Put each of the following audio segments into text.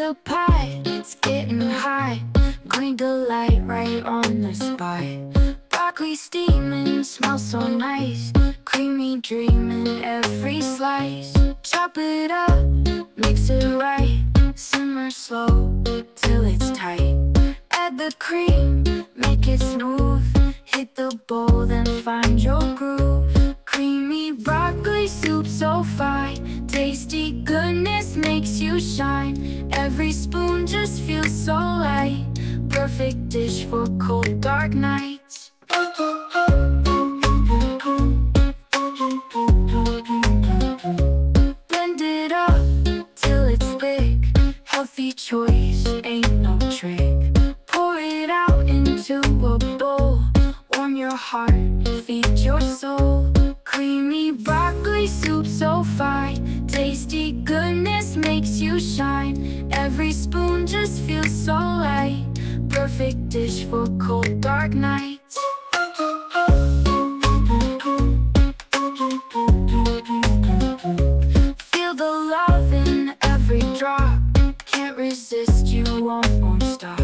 the pie, it's getting high. Green delight right on the spot. Broccoli steaming, smells so nice. Creamy dreaming every slice. Chop it up, mix it right. Simmer slow till it's tight. Add the cream, make it smooth. Hit the bowl, then find your groove. Creamy broccoli soup so fine. Tasty goodness makes you shine. Every spoon just feels so light. Perfect dish for cold dark nights. Blend it up till it's thick. Healthy choice, ain't no trick. Pour it out into a bowl. Warm your heart, feed your soul. Creamy broccoli soup so fine. Tasty goodness makes you shine. Every spoon just feels so light. Perfect dish for cold dark nights. Feel the love in every drop. Can't resist, you won't stop.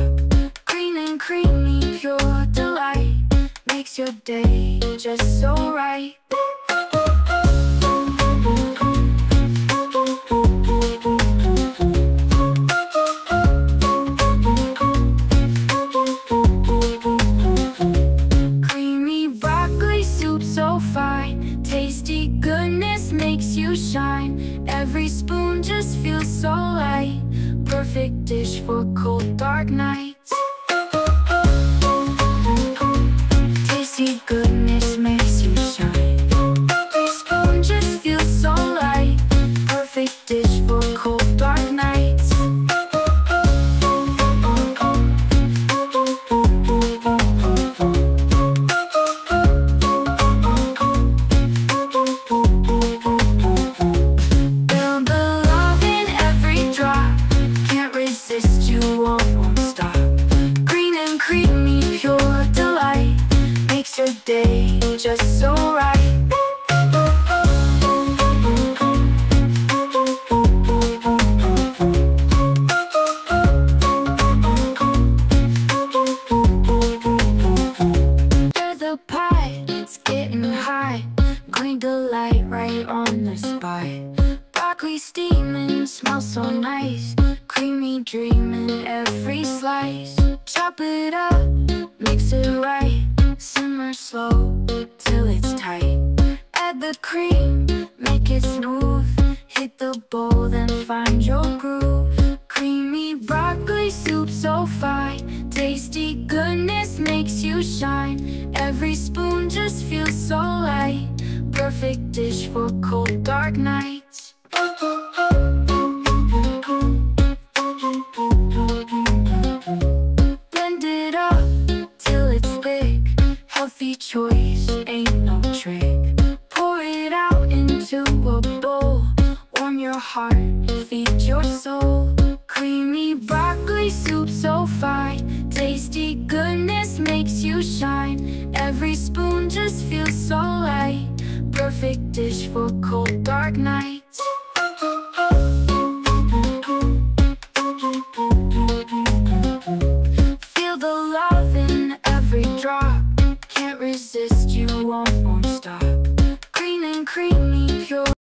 Green and creamy, pure delight. Makes your day just so right. Creamy broccoli soup so fine. Tasty goodness makes you shine. Every spoon just feels so light. Perfect dish for cold dark nights. Tasty goodness makes you shine. Every spoon just feels so light. Perfect dish for cold dark nights. Feel the love in every drop. Can't resist, you won't stop. Green and creamy, pure delight. Makes your day just so right. Stir the pie, it's getting high. Green delight right on the spot. Broccoli steaming, smells so nice. Creamy dreaming every slice. Chop it up, mix it right. Simmer slow till it's tight. Add the cream, make it smooth. Hit the bowl, then find your groove. Creamy broccoli soup so fine. Tasty goodness makes you shine. Every spoon just feels so light. Perfect dish for cold dark nights. Blend it up till it's thick. Healthy choice, ain't no trick. Pour it out into a bowl. Warm your heart, feed your soul. Creamy broccoli soup so fine. Tasty goodness makes you shine. Every spoon just feels so light. Perfect dish for cold dark nights. Feel the love in every drop. Can't resist, you won't stop. Green and creamy, pure